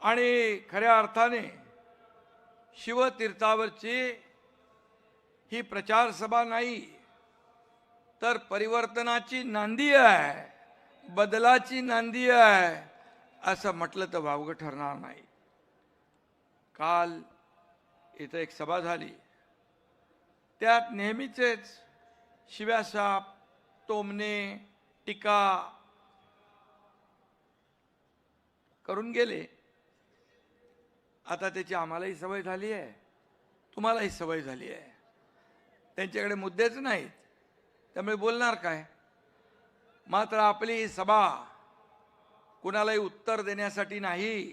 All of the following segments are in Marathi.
आणि खऱ्या अर्थाने शिवतीर्थावरची ही प्रचार सभा नाही तर परिवर्तनाची नांदी आहे, बदलाची नांदी आहे असं म्हटलं तर वावगं ठरणार नाही. काल इथं एक सभा झाली, त्यात नेहमीचेच शिव्याशाप, टोमणे, टीका करून गेले. आता त्याची आम्हालाही सवय झाली आहे, तुम्हालाही सवय झाली आहे. त्यांच्याकडे मुद्देच नाहीत, त्यामुळे बोलणार काय. मात्र आपली ही सभा कुणालाही उत्तर देण्यासाठी नाही,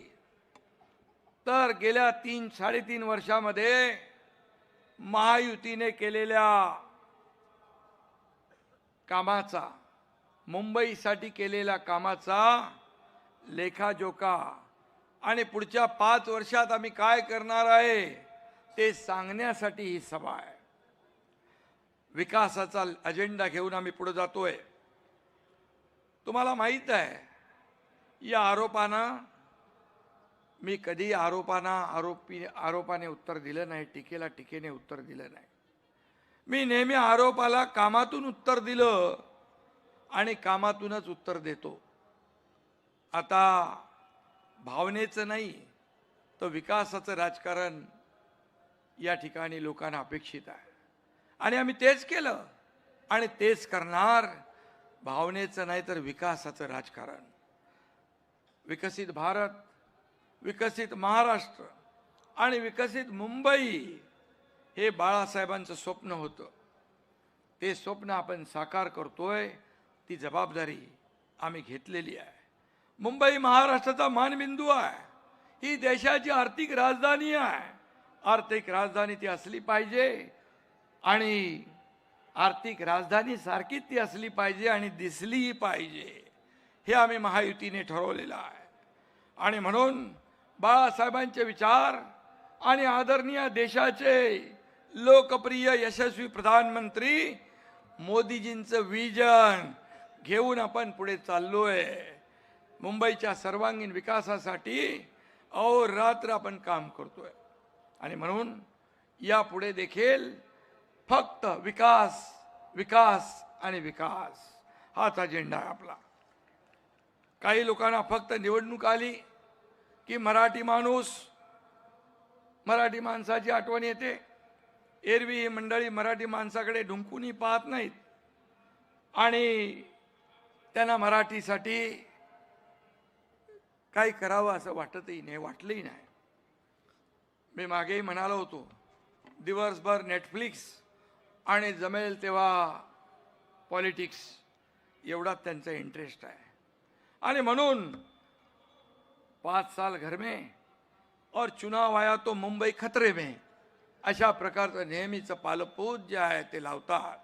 तर गेल्या 3-3.5 वर्षामध्ये महायुतीने केलेल्या कामाचा, मुंबईसाठी केलेल्या कामाचा लेखाजोखा आणि पुढच्या 5 वर्षात आम्ही काय करणार आहे ते सांगण्यासाठी ही सभा आहे. विकासाचा अजेंडा घेऊन आम्ही पुढे जातोय. तुम्हाला माहित आहे, या आरोपानं मी कधी आरोपाने उत्तर दिलं नाही, टीकेला टीकेने उत्तर दिलं नाही. मी नेहमी आरोपाला कामातून उत्तर दिलं आणि कामातूनच उत्तर देतो. आता भावनेचं नाही तर विकासाचं राजकारण या ठिकाणी लोकांना अपेक्षित आहे आणि आम्ही तेच केलं आणि तेच करणार. भावनेचं नाही तर विकासाचं राजकारण. विकसित भारत, विकसित महाराष्ट्र आणि विकसित मुंबई हे बाळासाहेबांचं स्वप्न होतं. ते स्वप्न आपण साकार करतोय, ती जबाबदारी आम्ही घेतलेली आहे. मुंबई महाराष्ट्राचा मानबिंदू आहे, ही देशाची आर्थिक राजधानी आहे. आर्थिक राजधानी ती असली पाहिजे आणि आर्थिक राजधानी सारखीच ती असली पाहिजे आणि दिसलीही पाहिजे, हे आम्ही महायुतीने ठरवलेलं आहे. आणि म्हणून बाळासाहेबांचे विचार आणि आदरणीय देशाचे लोकप्रिय यशस्वी प्रधानमंत्री मोदीजींचं विजन घेऊन आपण पुढे चाललोय. मुंबईच्या सर्वांगीण विकासासाठी अहोरात्र आपण काम करतोय आणि म्हणून यापुढे देखील फक्त विकास, विकास आणि विकास हाच अजेंडा आहे आपला. काही लोकांना फक्त निवडणूक आली की मराठी माणसाची आठवण येते. एरवी ही मंडळी मराठी माणसाकडे ढुंकूनही पाहत नाहीत आणि त्यांना मराठीसाठी काही करावं असं वाटतही नाही, वाटलंही नाही. मी मागेही म्हणालो होतो, दिवसभर नेटफ्लिक्स आणि जमेल तेव्हा पॉलिटिक्स एवढाच त्यांचा इंटरेस्ट आहे. आणि म्हणून 5 साल घर में और चुनाव आया तो मुंबई खतरे में, अशा प्रकारचं नेहमीचं पालपूज जे आहे ते लावतात.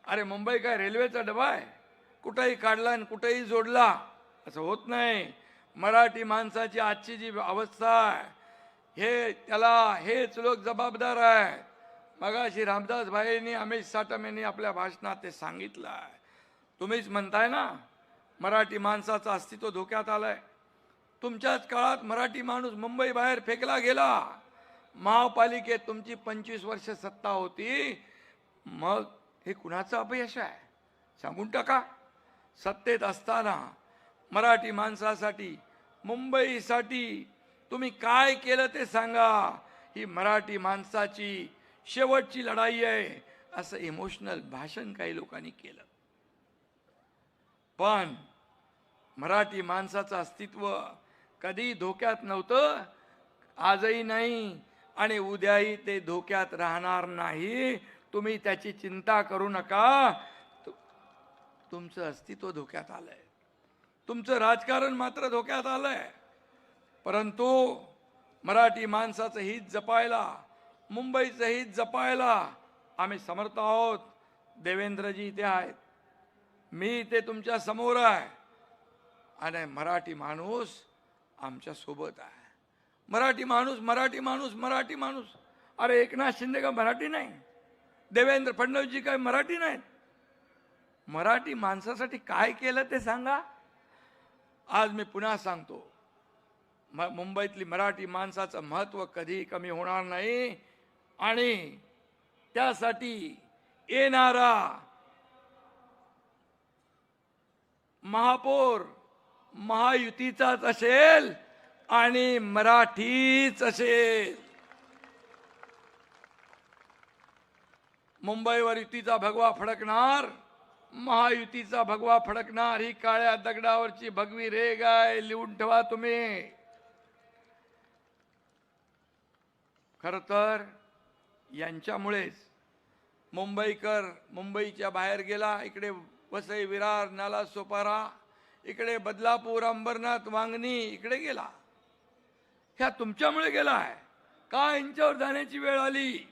अरे मुंबई काय रेल्वेचा डबा आहे, कुठेही काढला आणि कुठेही जोडला असं होत नाही. मराठी माणसाची आजची जी अवस्था आहे त्याला हेच लोक जबाबदार आहेत. मगाशी रामदास भाईंनी, अमित साटम यांनी आपल्या भाषणात ते सांगितलं आहे. तुम्हीच म्हणताय ना मराठी माणसाचं अस्तित्व धोक्यात आलंय. तुमच्याच काळात मराठी माणूस मुंबई बाहेर फेकला गेला. महापालिकेत तुमची 25 वर्ष सत्ता होती, मग हे कुणाचं अपयश आहे सांगून टाका. सत्तेत असताना मराठी माणसासाठी, मुंबईसाठी तुम्ही काय केलं ते सांगा. ही मराठी माणसाची शेवटची लढाई आहे असं इमोशनल भाषण काही लोकांनी केलं. पण मराठी माणसाचं अस्तित्व कधी धोक्यात नव्हतं, आजही नाही आणि उद्याही ते धोक्यात राहणार नाही. तुम्ही त्याची चिंता करू नका. तुमचं अस्तित्व धोक्यात आलंय, तुमचं राजकारण मात्र धोक्यात आलंय. परंतु मराठी माणसाचं हित जपायला, मुंबईचं हित जपायला आम्ही समर्थ आहोत. देवेंद्रजी इथे आहेत, मी इथे तुमच्या समोर आहे आणि मराठी माणूस आमच्या सोबत आहे. मराठी माणूस, मराठी माणूस, मराठी माणूस. अरे एकनाथ शिंदे का मराठी नाही? देवेंद्र फडणवीसजी काय मराठी नाहीत? मराठी माणसासाठी काय केलं ते सांगा. आज मी पुन्हा सांगतो, मुंबईतली मराठी माणसाचं महत्त्व कधी कमी होणार नाही आणि त्यासाठी येणारा महापौर महायुतीचाच असेल आणि मराठीच असेल. मुंबईवर युतीचा भगवा फडकणार, महायुतीचा भगवा फडकणार. ही काळ्या दगडावरची भगवी रेघ आहे, लिहून ठेवा तुम्ही. खर तर यांच्यामुळेच मुंबईकर मुंबईच्या बाहेर गेला. इकडे वसई विरार नाला सोपारा, इकडे बदलापूर अंबरनाथ वांगणी इकडे गेला. ह्या तुमच्यामुळे गेलाय का? यांच्यावर जाण्याची वेळ आली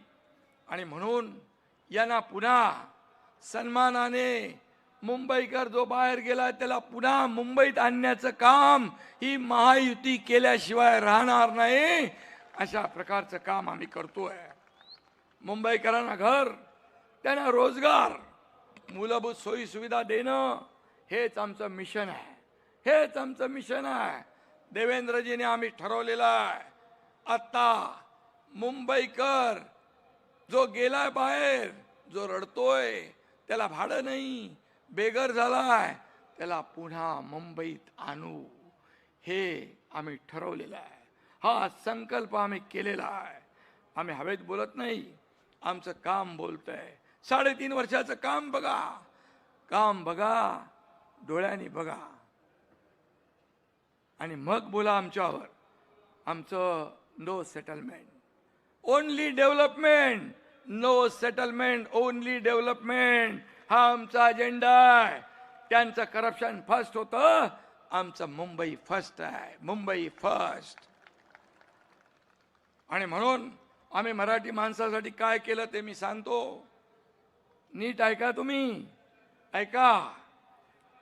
आणि म्हणून यांना पुन्हा सन्मानाने मुंबईकर जो बाहेर गेला त्याला पुन्हा मुंबईत आणण्याचं काम ही महायुती केल्याशिवाय राहणार नाही. अशा प्रकारचं काम आम्ही करतोय. मुंबईकरांना घर, त्यांना रोजगार, मूलभूत सोयी सुविधा देणं हेच आमचं मिशन आहे. हेच आमचं मिशन आहे. देवेंद्रजीने आम्ही ठरवलेलं आहे, आता मुंबईकर जो गेलाय बाहेर, जो रडतोय, त्याला भाडं नाही, बेघर झालाय, त्याला पुन्हा मुंबईत आणू, हे आम्ही ठरवलेलं आहे. हा संकल्प आम्ही केलेला आहे. आम्ही हवेत बोलत नाही, आमचं काम बोलतंय. 3.5 वर्षाचं काम बघा, काम बघा, डोळ्यांनी बघा आणि मग बोला आमच्यावर. आमचं no settlement, only development. No settlement, only development हा आमचा अजेंडा आहे. त्यांचं करप्शन फर्स्ट होतं, आमचं मुंबई फर्स्ट आहे. मुंबई फर्स्ट. आणि म्हणून आम्ही मराठी माणसासाठी काय केलं ते मी सांगतो. नीट ऐका तुम्ही, ऐका.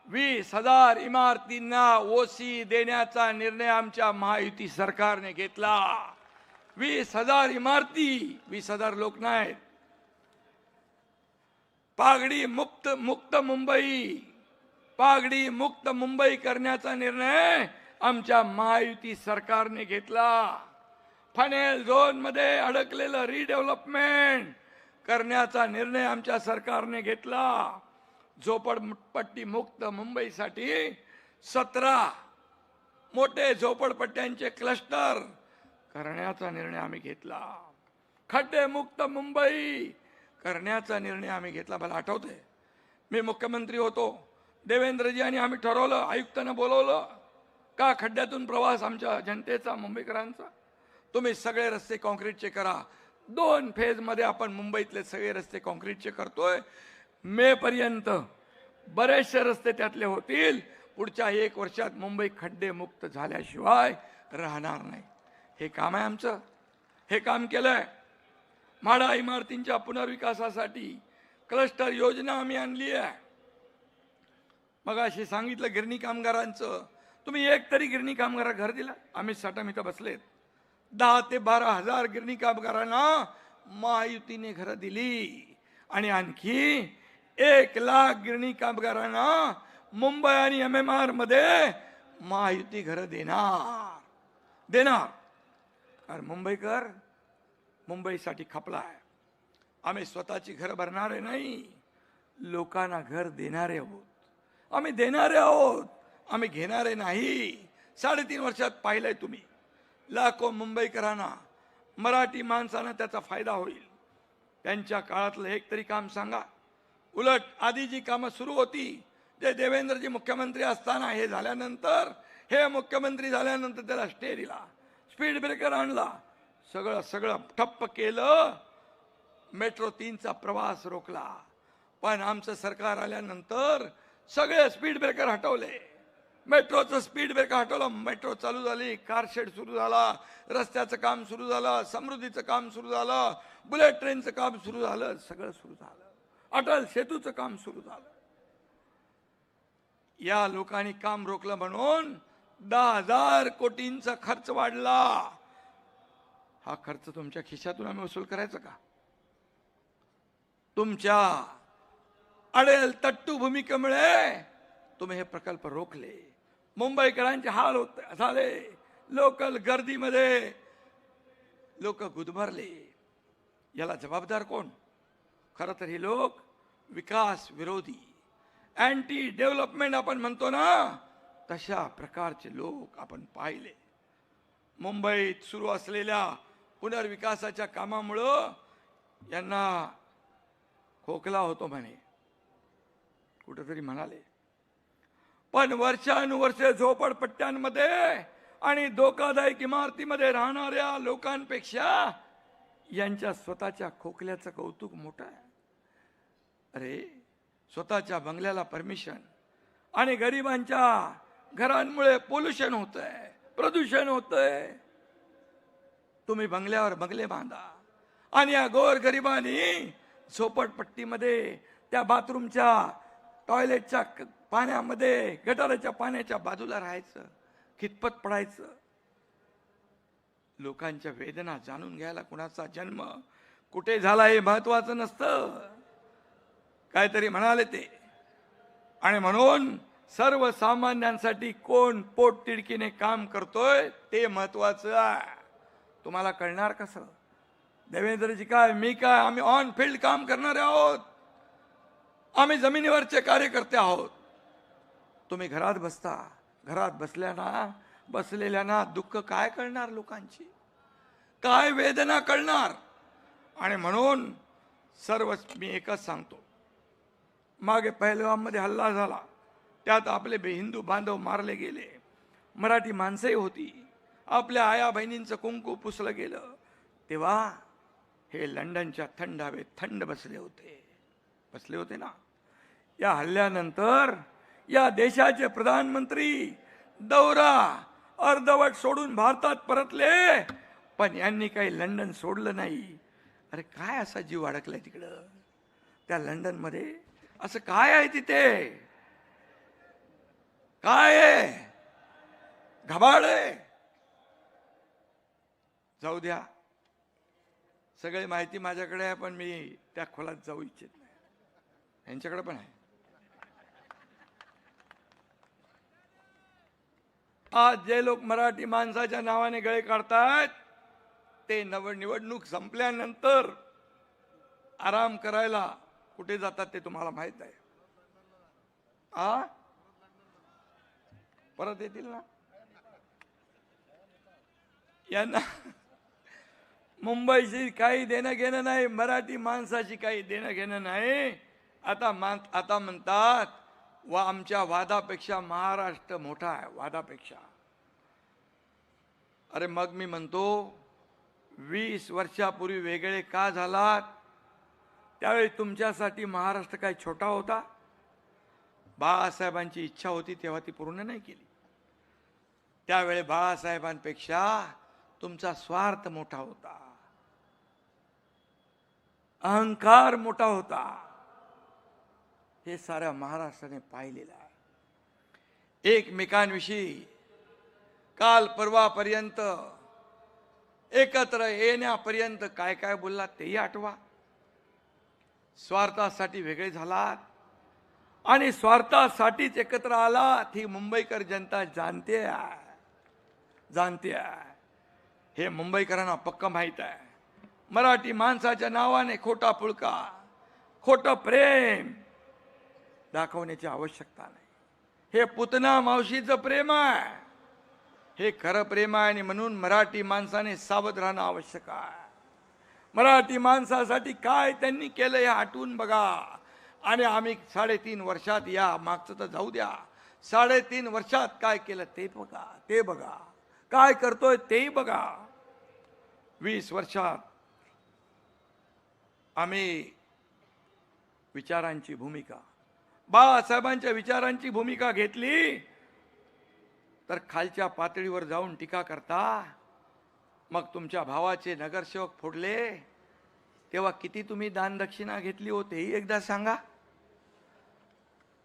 20,000 इमारतींना ओसी देण्याचा निर्णय आमच्या महायुती सरकारने घेतला. 20,000 इमारती, 20,000 लोक नाहीत. पागडी मुक्त मुंबई, पागडी मुक्त मुंबई करण्याचा निर्णय आमच्या महायुती सरकारने घेतला. फनेल झोन मध्ये अडकलेलं रिडेव्हलपमेंट करण्याचा निर्णय आमच्या सरकारने घेतला. झोपडपट्टी मुक्त मुंबईसाठी 17 मोठे झोपडपट्ट्यांचे क्लस्टर करण्याचा निर्णय आम्ही घेतला. खड्डे मुक्त मुंबई करण्याचा निर्णय आम्ही घेतला. मला आठवतंय, मी मुख्यमंत्री होतो, देवेंद्रजी आणि आम्ही ठरवलं, आयुक्तांना बोलवलं, का खड्ड्यातून प्रवास आमच्या जनतेचा, मुंबईकरांचा, तुम्ही सगळे रस्ते काँक्रीटचे करा. 2 फेजमध्ये आपण मुंबईतले सगळे रस्ते काँक्रीटचे करतोय. मे पर्यंत बरेचसे रस्ते त्यातले होतील. पुढच्या 1 वर्षात मुंबई खड्डे मुक्त झाल्याशिवाय राहणार नाही. हे काम आहे आमचं. हे काम केलंय. म्हाडा इमारतींच्या पुनर्विकासासाठी क्लस्टर योजना आम्ही आणली आहे. मग अशी सांगितलं गिरणी कामगारांचं, तुम्ही एक तरी गिरणी कामगार घर दिला. आम्ही साठम इथं बसलेत, 10 ते 12 हजार गिरणी कामगारांना महायुतीने घरं दिली आणि आणखी 1 लाख गिरणी कामगारांना मुंबई आणि MMR मध्ये महायुती घरं देणार. कारण मुंबईकर मुंबईसाठी खपला आहे. आम्ही स्वतःची घर भरणारे नाही, लोकांना घर देणारे आहोत. आम्ही देणारे आहोत, आम्ही घेणारे नाही. 3.5 वर्षात पाहिलंय तुम्ही, लाखो मुंबईकरांना, मराठी माणसांना त्याचा फायदा होईल. त्यांच्या काळातलं एक तरी काम सांगा. उलट आधी जी कामं सुरू होती, जे देवेंद्रजी मुख्यमंत्री असताना, हे झाल्यानंतर, हे मुख्यमंत्री झाल्यानंतर त्याला स्टे दिला, स्पीड ब्रेकर आणला, सगळं ठप्प केलं. मेट्रो 3चा प्रवास रोखला. पण आमचं सरकार आल्यानंतर सगळे स्पीड ब्रेकर हटवले. मेट्रोचं स्पीड ब्रेकर हटवलं, मेट्रो चालू झाली, कारशेड सुरू झाला, रस्त्याचं काम सुरू झालं, समृद्धीचं काम सुरू झालं, बुलेट ट्रेनचं काम सुरू झालं, सगळं सुरू झालं. अटल सेतूचं काम सुरू झालं. या लोकांनी काम रोखलं म्हणून 10,000 कोटींचा खर्च वाढला. हा खर्च तुमच्या खिशातून आम्ही वसूल करायचा का? तुमच्या अडेल तट्टू भूमिकेमुळे तुम्ही हे प्रकल्प रोखले. मुंबईकरांचे हाल झाले. लोकल गर्दीमध्ये लोक गुदमरले. याला जबाबदार कोण? खरं तर हे लोक विकास विरोधी, अँटी डेव्हलपमेंट आपण म्हणतो ना, तशा प्रकारचे लोक आपण पाहिले. मुंबईत सुरू असलेल्या पुनर्विकासाच्या कामामुळं यांना खोकला होतो म्हणे, कुठेतरी म्हणाले. पण वर्षानुवर्षे झोपडपट्ट्यांमध्ये आणि धोकादायक इमारतीमध्ये राहणाऱ्या लोकांपेक्षा यांच्या स्वतःच्या खोकल्याचं कौतुक मोठं आहे. अरे, स्वतःच्या बंगल्याला परमिशन आणि गरिबांच्या घरांमुळे पोल्युशन होतंय, प्रदूषण होतंय. तुम्ही बंगल्यावर बंगले बांधा आणि या गोरगरिबांनी झोपडपट्टीमध्ये त्या बाथरूमच्या टॉयलेटच्या पाण्यामध्ये, गटाराच्या पाण्याच्या बाजूला राहायचं, खितपत पडायचं. लोकांच्या वेदना जाणून घ्यायला कुणाचा जन्म कुठे झाला हे महत्वाचं नसतं. काहीतरी म्हणाले ते. आणि म्हणून सर्वसामान्यांसाठी कोण पोटतिडकीने काम करतोय ते महत्वाचं आहे. तुम्हाला कळणार कसं? देवेंद्रजी काय, मी काय, आम्ही ऑन फील्ड काम करणारे आहोत, आम्ही जमिनीवरचे कार्यकर्ते आहोत. तुम्ही घरात बसता, घरात बसलेल्यांना दुःख काय कळणार, लोकांची काय वेदना कळणार? आणि म्हणून मी एकच सांगतो, मागे पहलगाममध्ये हल्ला झाला, त्यात आपले हिंदू बांधव मारले गेले, मराठी माणसंही होती, आपल्या आया बहिणींचं कुंकू पुसलं गेलं, तेव्हा हे लंडनच्या थंड हवेत थंड बसले होते ना. या हल्ल्यानंतर या देशाचे प्रधानमंत्री दौरा अर्धवट सोडून भारतात परतले, पण यांनी काही लंडन सोडलं नाही. अरे काय असा जीव अडकलाय तिकडं त्या लंडन मध्ये? असं काय आहे तिथे? काय आहे? घबाड आहे? जाऊ द्या, सगळी माहिती माझ्याकडे आहे, पण मी त्या खोलात जाऊ इच्छित नाही. यांच्याकडे पण आहे. आज जे लोक मराठी माणसाच्या नावाने गळे काढतात ते निवडणूक संपल्यानंतर आराम करायला कुठे जातात ते तुम्हाला माहित आहे. परत येतील ना. यांना मुंबईशी काही देणं घेणं नाही, मराठी माणसाशी काही देणं घेणं नाही. आता म्हणतात आमच्या वादापेक्षा महाराष्ट्र मोठा आहे, वादापेक्षा. अरे मग मी म्हणतो, 20 वर्षापूर्वी वेगळे का झालात? त्यावेळी तुमच्यासाठी महाराष्ट्र काय छोटा होता? बाळासाहेबांची इच्छा होती तेव्हा ती पूर्ण नाही केली. त्यावेळी बाळासाहेबांपेक्षा तुमचा स्वार्थ मोठा होता, अहंकार मोठा होता. हे साऱ्या महाराष्ट्राने पाहिलेलं आहे. एकमेकांविषयी काल परवापर्यंत एकत्र येण्यापर्यंत काय काय बोललात तेही आठवा. स्वार्थासाठी वेगळे झालात आणि स्वार्थासाठीच एकत्र आलात ही मुंबईकर जनता जाणते आहे. हे मुंबईकरांना पक्क माहित आहे. मराठी माणसाच्या नावाने खोटा पुळका, खोटं प्रेम दाखवण्याची आवश्यकता नाही. हे पुतना मावशीचं प्रेम आहे, हे खरं प्रेम आहे. आणि म्हणून मराठी माणसाने सावध राहणं आवश्यक आहे. मराठी माणसासाठी काय त्यांनी केलं हे आठवून बघा. आणि आम्ही 3.5 वर्षात, या मागचं तर जाऊ द्या, 3.5 वर्षात काय केलं ते बघा, काय करतोय तेही बघा. 20 वर्षात आम्ही विचारांची भूमिका, बाळासाहेबांच्या विचारांची भूमिका घेतली, तर खालच्या पातळीवर जाऊन टीका करता. मग तुमच्या भावाचे नगरसेवक फोडले तेव्हा किती तुम्ही दानदक्षिणा घेतली हो तेही एकदा सांगा.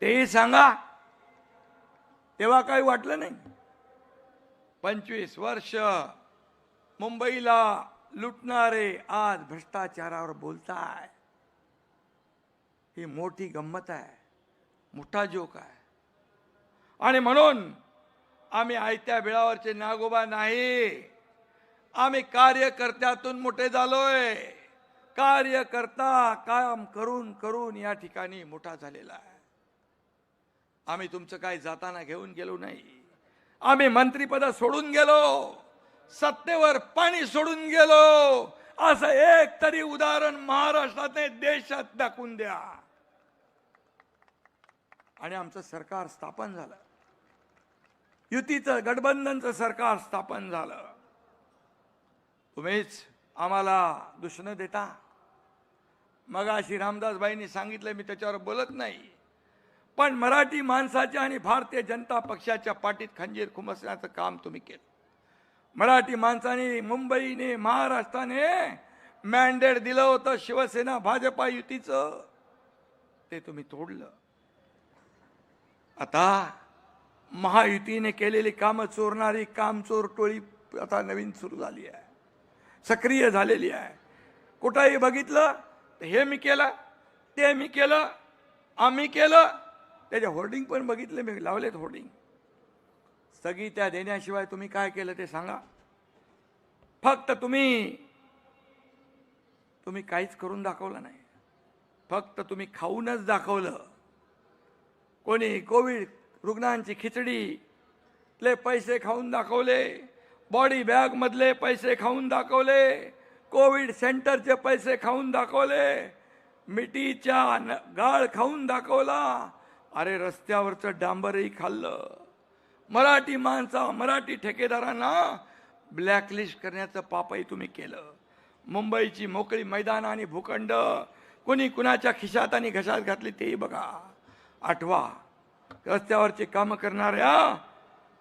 तेही सांगा. तेव्हा काही वाटलं नाही. 25 वर्ष मुंबईला लुटणारे आज भ्रष्टाचारावर बोलताय. ही मोठी गंमत आहे, मोठा जोक आहे. आणि म्हणून आम्ही आयत्या बिळावरचे नागोबा नाही, आम्ही कार्यकर्त्यातून मोठे झालोय. कार्यकर्ता काम करून करून या ठिकाणी मोठा झालेला आहे. आम्ही तुमचं काय जाताना घेऊन गेलो नाही. आम्ही मंत्रिपद सोडून गेलो, सत्तेवर पाणी सोडून गेलो, असं एक तरी उदाहरण महाराष्ट्राने देशात दाखवून द्या. आणि आमचं सरकार स्थापन झालं, युतीचं गठबंधनचं सरकार स्थापन झालं. तुम्हीच आम्हाला दुष्ण देता. मगाशी रामदासबाईंनी सांगितलं, मी त्याच्यावर बोलत नाही, पण मराठी माणसाच्या आणि भारतीय जनता पक्षाच्या पाठीत खंजीर खुमसण्याचं काम तुम्ही केलं. मराठी माणसाने, मुंबईने, महाराष्ट्राने मॅन्डेट दिलं होतं शिवसेना भाजपा युतीचं, ते तुम्ही तोडलं. आता महायुतीने केलेली कामं चोरणारी कामचोर टोळी आता नवीन सुरू झाली आहे, सक्रिय झालेली आहे. कुठंही बघितलं तर हे मी केलं, ते मी केलं, आम्ही केलं. त्याचे होर्डिंग पण बघितले, मी लावलेत होर्डिंग. स्थगित्या देण्याशिवाय तुम्ही काय केलं ते सांगा. फक्त तुम्ही काहीच करून दाखवलं नाही, फक्त तुम्ही खाऊनच दाखवलं. कोणी कोविड रुग्णांची खिचडीले पैसे खाऊन दाखवले, बॉडी बॅग मधले पैसे खाऊन दाखवले, कोविड सेंटरचे पैसे खाऊन दाखवले, मिठीच्या गाळ खाऊन दाखवला. अरे रस्त्यावरचं डांबरही खाल्लं. मराठी माणसा, मराठी ठेकेदारांना ब्लॅकलिस्ट करण्याचं पापही तुम्ही केलं. मुंबईची मोकळी मैदान आणि भूखंड कोणी कुणाच्या खिशात आणि घशात घातली तेही बघा, आठवा. रस्त्यावरचे काम करणाऱ्या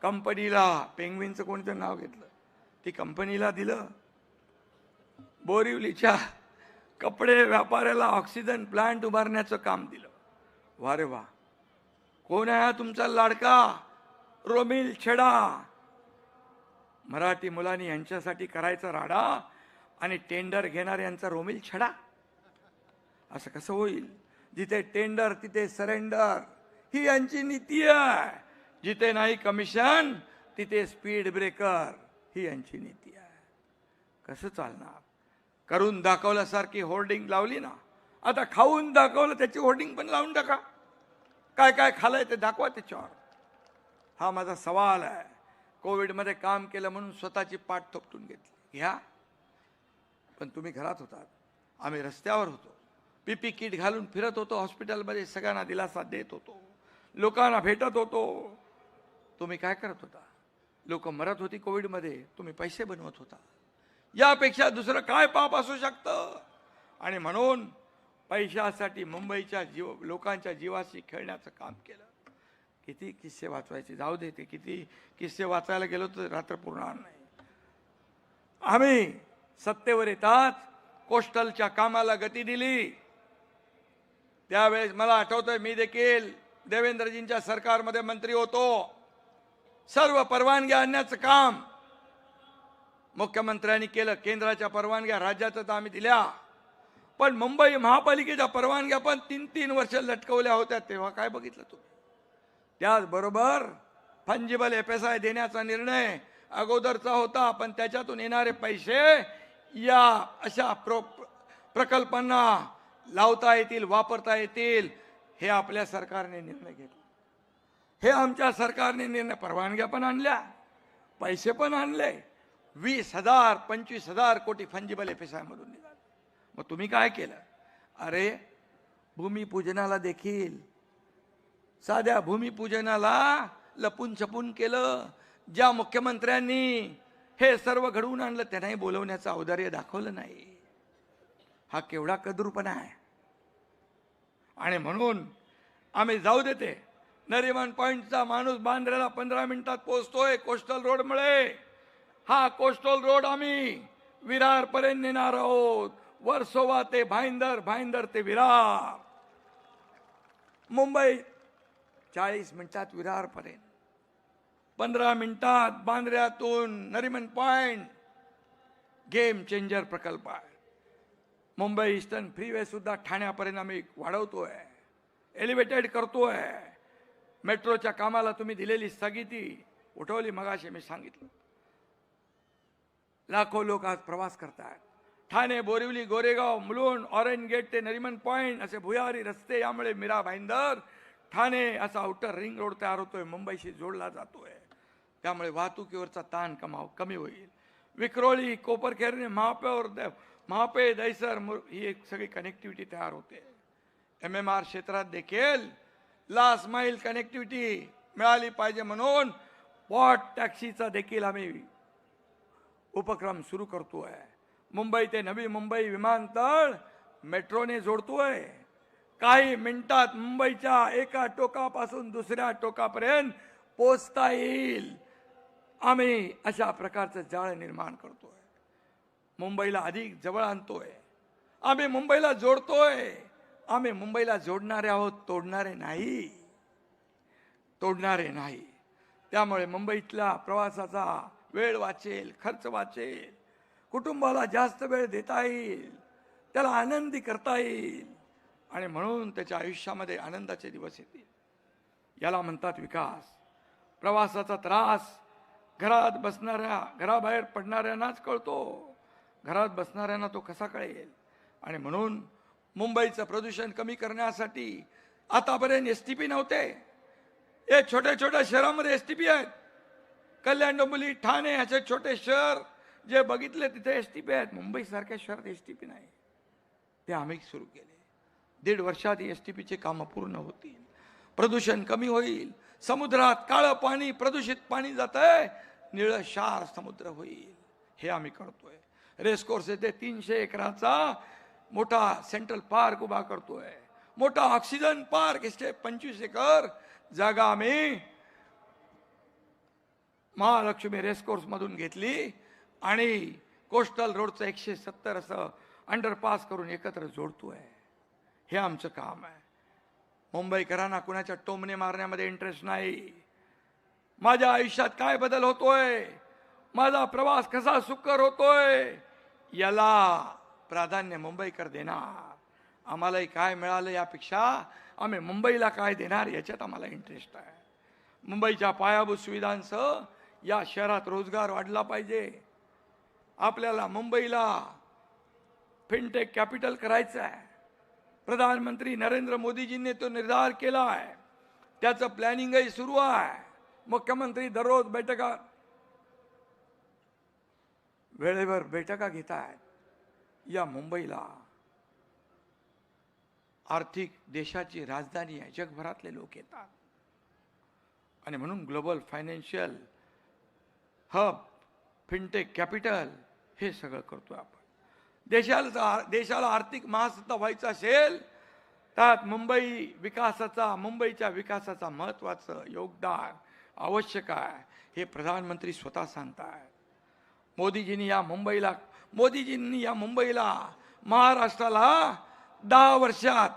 कंपनीला, पेंग्विनचं कोणतं नाव घेतलं, ती कंपनीला दिलं. बोरिवलीच्या कपडे व्यापाऱ्याला ऑक्सिजन प्लांट उभारण्याचं काम दिलं. वा रे वा. कोण आहे तुमचा लाडका रोमिल छेडा? मराठी मुलांनी यांच्यासाठी करायचा राडा आणि टेंडर घेणार यांचा रोमिल छडा. असं कसं होईल? जिथे टेंडर तिथे सरेंडर, ही यांची नीती आहे. जिथे नाही कमिशन तिथे स्पीड ब्रेकर, ही यांची नीती आहे. कसं चालणार? करून दाखवल्यासारखी होर्डिंग लावली ना, आता खाऊन दाखवलं त्याची होर्डिंग पण लावून टाका. काय काय खाल्लंय ते दाखवा त्याच्यावर. हा माझा सवाल आहे. कोविडमध्ये काम केलं म्हणून स्वतःची पाठ थोपटून घेतली, घ्या. पण तुम्ही घरात होतात, आम्ही रस्त्यावर होतो, पीपी किट घालून फिरत होतो, हॉस्पिटलमध्ये सगळ्यांना दिलासा देत होतो, लोकांना भेटत होतो. तुम्ही काय करत होता? लोक मरत होती कोविडमध्ये, तुम्ही पैसे बनवत होता. यापेक्षा दुसरं काय पाप असू शकतं? आणि म्हणून पैशासाठी मुंबईच्या लोकांच्या जीवाशी खेळण्याचं काम केलं. किती किस्से वाचवायचे, जाऊ दे, ते किती किस्से वाचायला गेलो तर रात्र पुरणार नाही. आम्ही सत्तेवर येताच कोस्टलच्या कामाला गती दिली. त्यावेळेस मला आठवतंय, मी देखील देवेंद्रजींच्या सरकारमध्ये मंत्री होतो. सर्व परवानग्या आणण्याचं काम मुख्यमंत्र्यांनी केलं. केंद्राच्या परवानग्या राज्याचं तर आम्ही दिल्या, पण मुंबई महापालिकेच्या परवानग्या पण 3-3 वर्ष लटकवल्या होत्या. तेव्हा काय बघितलं तुम्ही? त्याचबरोबर फंजिबल FSI देण्याचा निर्णय अगोदरचा होता, पण त्याच्यातून येणारे पैसे या अशा प्रकल्पांना लावता येतील, वापरता येतील, हे आपल्या सरकारने निर्णय घेतला. हे आमच्या सरकारने निर्णय, परवानग्या पण आणल्या, पैसे पण आणले. 20,000 25,000 कोटी फंजिबल FSI मधून निघाले. मग तुम्ही काय केलं? अरे भूमिपूजनाला देखील, साध्या भूमिपूजनाला लपून छपून केलं. ज्या मुख्यमंत्र्यांनी हे सर्व घडवून आणलं त्यांनाही बोलवण्याचं औदार्य दाखवलं नाही. हा केवढा कद्रूपणा आहे. आणि म्हणून आम्ही जाऊ देते. नरिमन पॉइंटचा माणूस बांद्र्याला 15 मिनिटात पोहोचतोय कोस्टल रोडमुळे. हा कोस्टल रोड आम्ही विरार पर्यंत नेणार आहोत. वर्सोवा ते भाईंदर, भाईंदर ते विरार. मुंबई 40 मिनिटात विरार पर्यंत, 15 मिनिटात बांद्र्यातून नरिमन पॉइंट. गेम चेंजर प्रकल्प आहे. मुंबई ईस्टर्न फ्रीवे सुद्धा ठाण्यापर्यंत आम्ही वाढवतोय, एलिव्हेटेड करतोय. मेट्रोच्या कामाला तुम्ही दिलेली स्थगिती उठवली मगाशी मी सांगितलं. लाखो लोक आज प्रवास करतात. ठाणे, बोरिवली, गोरेगाव, मुलुंड, ऑरेंज गेट ते नरिमन पॉइंट असे भुयारी रस्ते, यामुळे मीरा भाईंदर, ठाणे असा आउटर रिंग रोड तयार होतोय, मुंबईशी जोडला जातोय. त्यामुळे वाहतुकीवरचा ताण कमी होईल. विक्रोळी, कोपरखेरणे, महापे, दैसर ही एक सगळी कनेक्टिव्हिटी तयार होते. MMR क्षेत्रात देखील लास्ट माईल कनेक्टिव्हिटी मिळाली पाहिजे म्हणून पॉट टॅक्सीचा देखील आम्ही उपक्रम सुरू करतोय. मुंबई ते नवी मुंबई विमानतळ मेट्रोने जोडतोय. काही मिनिटात मुंबईच्या एका टोकापासून दुसऱ्या टोकापर्यंत पोचता येईल. आम्ही अशा प्रकारचं जाळ निर्माण करतोय. मुंबईला अधिक जवळ आणतोय. आम्ही मुंबईला जोडतोय. आम्ही मुंबईला जोडणारे आहोत, तोडणारे नाही. तोडणारे नाही. त्यामुळे मुंबईतला प्रवासाचा वेळ वाचेल, खर्च वाचेल, कुटुंबाला जास्त वेळ देता येईल, त्याला आनंदी करता येईल आणि म्हणून त्याच्या आयुष्यामध्ये आनंदाचे दिवस येतील. याला म्हणतात विकास. प्रवासाचा त्रास घराबाहेर पडणाऱ्यांनाच कळतो. घरात बसणाऱ्यांना तो कसा कळेल? आणि म्हणून मुंबईचं प्रदूषण कमी करण्यासाठी आतापर्यंत STP नव्हते. हे छोट्या छोट्या शहरामध्ये STP आहेत. कल्याण, डोंबिवली, ठाणे असे छोटे शहर जे बघितले तिथे STP आहेत. मुंबईसारख्या शहरात STP नाही. ते आम्ही सुरू केले. 1.5 वर्षात STPचे कामं पूर्ण होतील. प्रदूषण कमी होईल. समुद्रात काळं पाणी, प्रदूषित पाणी जातंय, निळं शार समुद्र होईल. हे आम्ही करतोय. रेसकोर्स येथे 300 एकराचा मोठा सेंट्रल पार्क उभा करतोय. मोठा ऑक्सिजन पार्क, 25 एकर जागा आम्ही महालक्ष्मी रेसकोर्स मधून घेतली आणि कोस्टल रोडचं 170 असं अंडरपास करून एकत्र जोडतोय. हे आमचं काम आहे. मुंबईकरांना कुणाच्या टोमणे मारण्यामध्ये इंटरेस्ट नाही. माझ्या आयुष्यात काय बदल होतोय, माझा प्रवास कसा सुकर होतोय, याला प्राधान्य मुंबईकर देणार. आम्हालाही काय मिळालं यापेक्षा आम्ही मुंबईला काय देणार याच्यात आम्हाला इंटरेस्ट आहे. मुंबईच्या पायाभूत सुविधांसह या शहरात रोजगार वाढला पाहिजे. आपल्याला मुंबईला फिनटेक कॅपिटल करायचं आहे. प्रधानमंत्री नरेंद्र मोदीजींनी तो निर्धार केला आहे. त्याचं प्लॅनिंगही सुरू आहे. मुख्यमंत्री दररोज वेळेवर बैठका घेत आहेत. या मुंबईला आर्थिक देशाची राजधानी आहे. जगभरातले लोक येतात आणि म्हणून global financial hub, fintech capital हे सगळं करतोय आपण. देशाला आर्थिक महासत्ता व्हायचं असेल त्यात मुंबईच्या विकासाचा महत्त्वाचं योगदान आवश्यक आहे. हे प्रधानमंत्री स्वतः सांगतात. मोदीजींनी या मुंबईला महाराष्ट्राला 10 वर्षात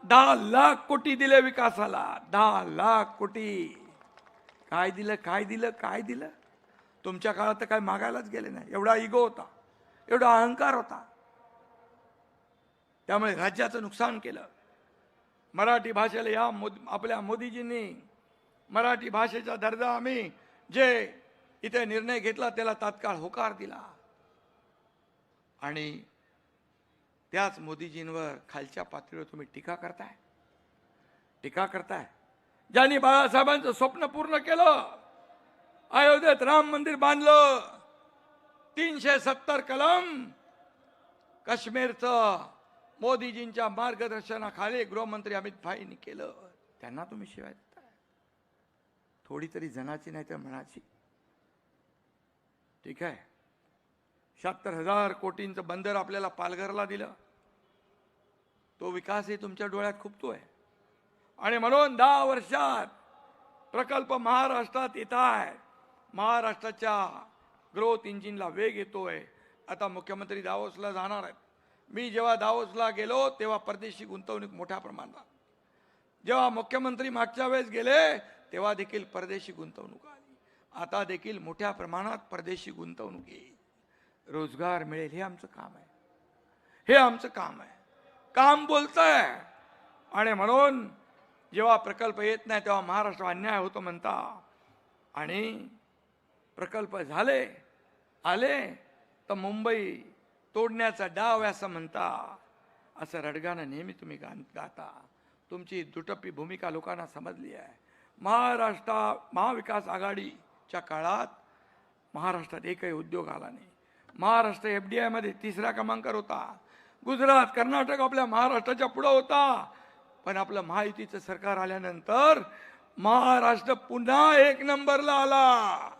10 लाख कोटी दिले विकासाला. 10 लाख कोटी. काय दिलं? तुमच्या काळात तर काय मागायलाच गेले नाही. एवढा इगो होता, एवढा अहंकार होता. त्यामुळे राज्याचं नुकसान केलं. मराठी भाषेला आपल्या मोदीजींनी मराठी भाषेचा दर्जा आम्ही जे इथे निर्णय घेतला त्याला तात्काळ होकार दिला. आणि त्याच मोदीजींवर खालच्या पातळीवर तुम्ही टीका करताय. ज्यांनी बाळासाहेबांचं स्वप्न पूर्ण केलं, अयोध्येत राम मंदिर बांधलं, 370 कलम काश्मीरचं मोदीजींच्या मार्गदर्शनाखाली गृहमंत्री अमित भाईंनी केलं, त्यांना तुम्ही शिवाय देताय. थोडी तरी जनाची नाही तर मनाची. ठीक आहे, 76,000 कोटींचं बंदर आपल्याला पालघरला दिलं. तो विकासही तुमच्या डोळ्यात खुपतोय. आणि म्हणून 10 वर्षात प्रकल्प महाराष्ट्रात येत आहे. महाराष्ट्राच्या ग्रोथ इंजिनला वेग येतोय. आता मुख्यमंत्री दावोसला जाणार आहेत. मी जेव्हा दावोसला गेलो तेव्हा परदेशी गुंतवणूक मोठ्या प्रमाणात. जेव्हा मुख्यमंत्री मागच्या वेळेस गेले तेव्हा देखील परदेशी गुंतवणूक आली. आता देखील मोठ्या प्रमाणात परदेशी गुंतवणूक येईल. रोजगार मिळेल. हे आमचं काम आहे. काम बोलतंय. आणि म्हणून जेव्हा प्रकल्प येत नाही तेव्हा महाराष्ट्र अन्याय होतो म्हणता. आणि प्रकल्प झाले आले तर मुंबई तोडण्याचा डाव असं म्हणता, असं रडगाणं नेहमी तुम्ही गाता. तुमची दुटप्पी भूमिका लोकांना समजली आहे. महाविकास आघाडीच्या काळात महाराष्ट्रात एकही उद्योग आला नाही. महाराष्ट्र FDI मध्ये 3रा क्रमांकावर होता. गुजरात कर्नाटक आपल्या महाराष्ट्राच्या पुढे होता. पण आपलं महायुतीचं सरकार आल्यानंतर महाराष्ट्र पुन्हा 1 नंबरला आला.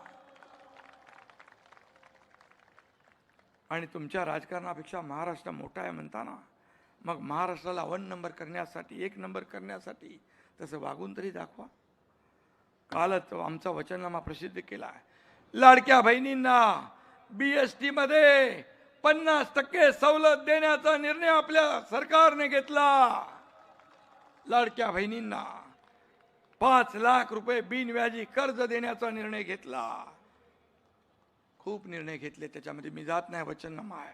आणि तुमच्या राजकारणापेक्षा महाराष्ट्र मोठा आहे म्हणताना मग महाराष्ट्राला 1 नंबर करण्यासाठी 1 नंबर करण्यासाठी तसं वागून तरी दाखवा. कालच आमचा वचननामा प्रसिद्ध केला आहे. लाडक्या बहिणींना BST मध्ये 50% सवलत देण्याचा निर्णय आपल्या सरकारने घेतला. लाडक्या बहिणींना 5 लाख रुपये बिनव्याजी कर्ज देण्याचा निर्णय घेतला. खूप निर्णय घेतले, त्याच्यामध्ये मी जात नाही, वचननामा आहे.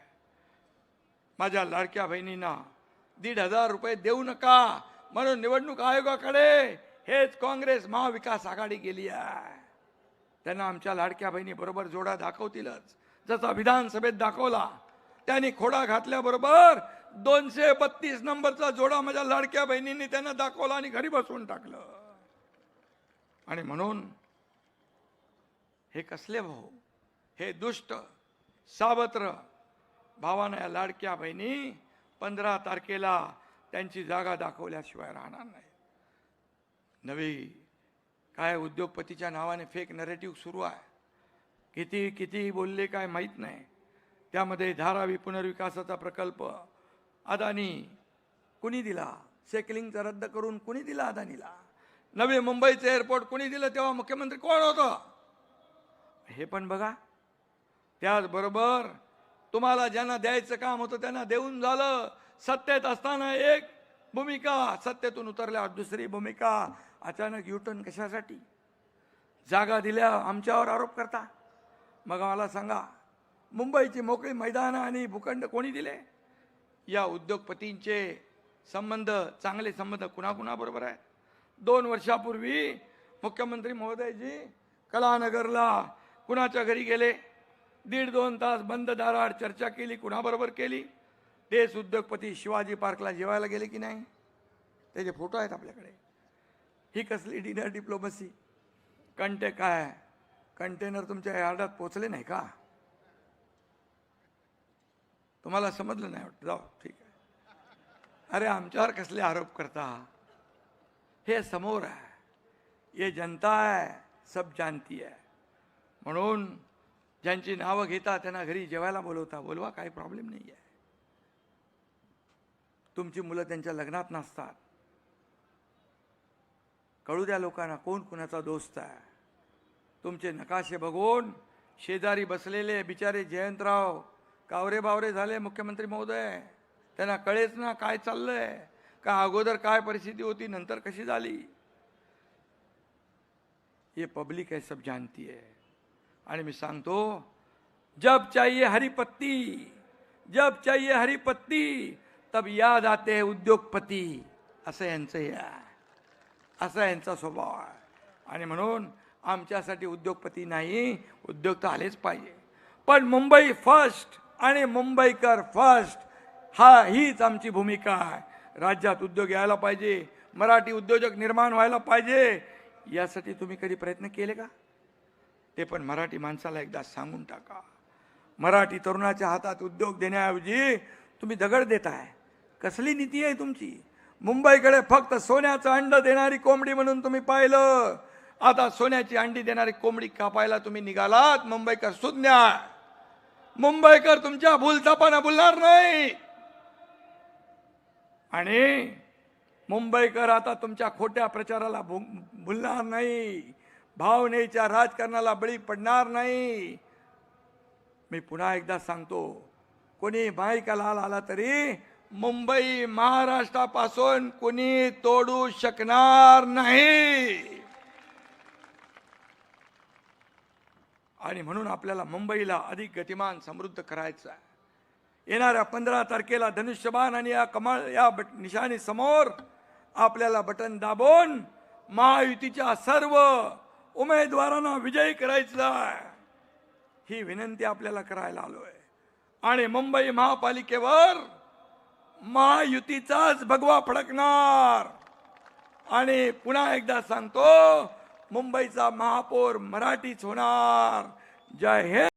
माझ्या लाडक्या बहिणींना 1,500 रुपये देऊ नका म्हणून निवडणूक आयोगाकडे हेच काँग्रेस महाविकास आघाडी गेली आहे. त्यांना आमच्या लाडक्या बहिणी बरोबर जोडा दाखवतीलच, जसा विधानसभेत दाखवला. त्यांनी खोडा घातल्याबरोबर 232 नंबरचा जोडा माझ्या लाडक्या बहिणींनी त्यांना दाखवला आणि घरी बसवून टाकलं. आणि म्हणून हे कसले भाऊ, हे दुष्ट सावत्र भावानं या लाडक्या बहिणी 15 तारखेला त्यांची जागा दाखवल्याशिवाय राहणार नाही. नवी काय उद्योगपतीच्या नावाने फेक नरेटिव्ह सुरू आहे. किती बोलले काय माहीत नाही. त्यामध्ये धारावी पुनर्विकासाचा प्रकल्प अदानी कुणी दिला? सेकलिंगचा रद्द करून कुणी दिला अदानीला? नवी मुंबईचं एअरपोर्ट कुणी दिलं? तेव्हा मुख्यमंत्री कोण होतं हे पण बघा. त्याचबरोबर तुम्हाला ज्यांना द्यायचं काम होतं त्यांना देऊन झालं. सत्तेत असताना एक भूमिका, सत्तेतून उतरल्यावर दुसरी भूमिका. अचानक युटर्न कशासाठी? जागा दिल्या आमच्यावर आरोप करता. मग मला सांगा, मुंबईची मोकळी मैदानं आणि भूखंड कोणी दिले? या उद्योगपतींचे संबंध, चांगले संबंध कुणाकुणाबरोबर आहेत? 2 वर्षापूर्वी मुख्यमंत्री महोदयजी कलानगरला कुणाच्या घरी गेले? 1.5-2 तास बंद दाराआड चर्चा केली. कुणाबरोबर केली? तेच उद्योगपती शिवाजी पार्कला जेवायला गेले की नाही? त्याचे फोटो आहेत आपल्याकडे. ही कसली डिनर डिप्लोमसी? कंटेनर तुमच्या यार्डात पोचले नाही का? तुम्हाला समजलं नाही वाटतं? जाऊ, ठीक आहे. अरे आमच्यावर कसले आरोप करता? हे समोर आहे, ये जनता है, सब जानती है. म्हणून ज्यांची नावं घेता त्यांना घरी जेवायला बोलवता, बोलवा, काही प्रॉब्लेम नाही आहे. तुमची मुलं त्यांच्या लग्नात नसतात. कळू द्या लोकांना कोण कुणाचा दोस्त आहे. तुमचे नकाशे बघून शेजारी बसलेले बिचारे जयंतराव कावरे बावरे झाले मुख्यमंत्री महोदय. त्यांना कळेच ना काय चाललंय, का अगोदर काय परिस्थिती होती, नंतर कशी झाली. ये पब्लिक है, सब जानती है. आणि मी सांगतो, जब चाहिए हरी पत्ती तब याद आते हैं उद्योगपती. असं यांचं असा यांचा स्वभाव आहे. आणि म्हणून आमच्यासाठी उद्योगपती नाही, उद्योग तर आलेच पाहिजे. पण मुंबई फर्स्ट आणि मुंबईकर फर्स्ट हीच आमची भूमिका आहे. राज्यात उद्योग यायला पाहिजे, मराठी उद्योजक निर्माण व्हायला पाहिजे. यासाठी तुम्ही कधी प्रयत्न केले का? ते पण मराठी माणसाला एकदा सांगून टाका. मराठी तरुणाच्या हातात उद्योग देण्याऐवजी तुम्ही दगड देताय. कसली नीती आहे तुमची? मुंबईकडे फक्त सोन्याचं अंड देणारी कोंबडी म्हणून तुम्ही पाहिलं. आता सोन्याची अंडी देणारी कोंबडी कापायला तुम्ही निघालात. मुंबईकर सुज्ञ, मुंबईकर तुमच्या भूलथापानं बोलणार नाही. आणि मुंबईकर आता तुमच्या खोट्या प्रचाराला भुलणार नाही. भावनेच्या राजकारणाला बळी पडणार नाही. मी पुन्हा एकदा सांगतो, कोणी माईका लाल आला तरी मुंबई महाराष्ट्रापासून कोणी तोडू शकणार नाही. आणि म्हणून आपल्याला मुंबईला अधिक गतिमान समृद्ध करायचं आहे. येणाऱ्या 15 तारखेला धनुष्यबाण आणि या कमळ या निशाणी समोर आपल्याला बटन दाबून महायुतीच्या सर्व उमेदवारांना विजयी करायचं आहे. ही विनंती आपल्याला करायला आलोय. आणि मुंबई महापालिकेवर महायुतीचाच भगवा फडकणार. आणि पुन्हा एकदा सांगतो, मुंबईचा महापौर मराठीच होणार. जय हिंद.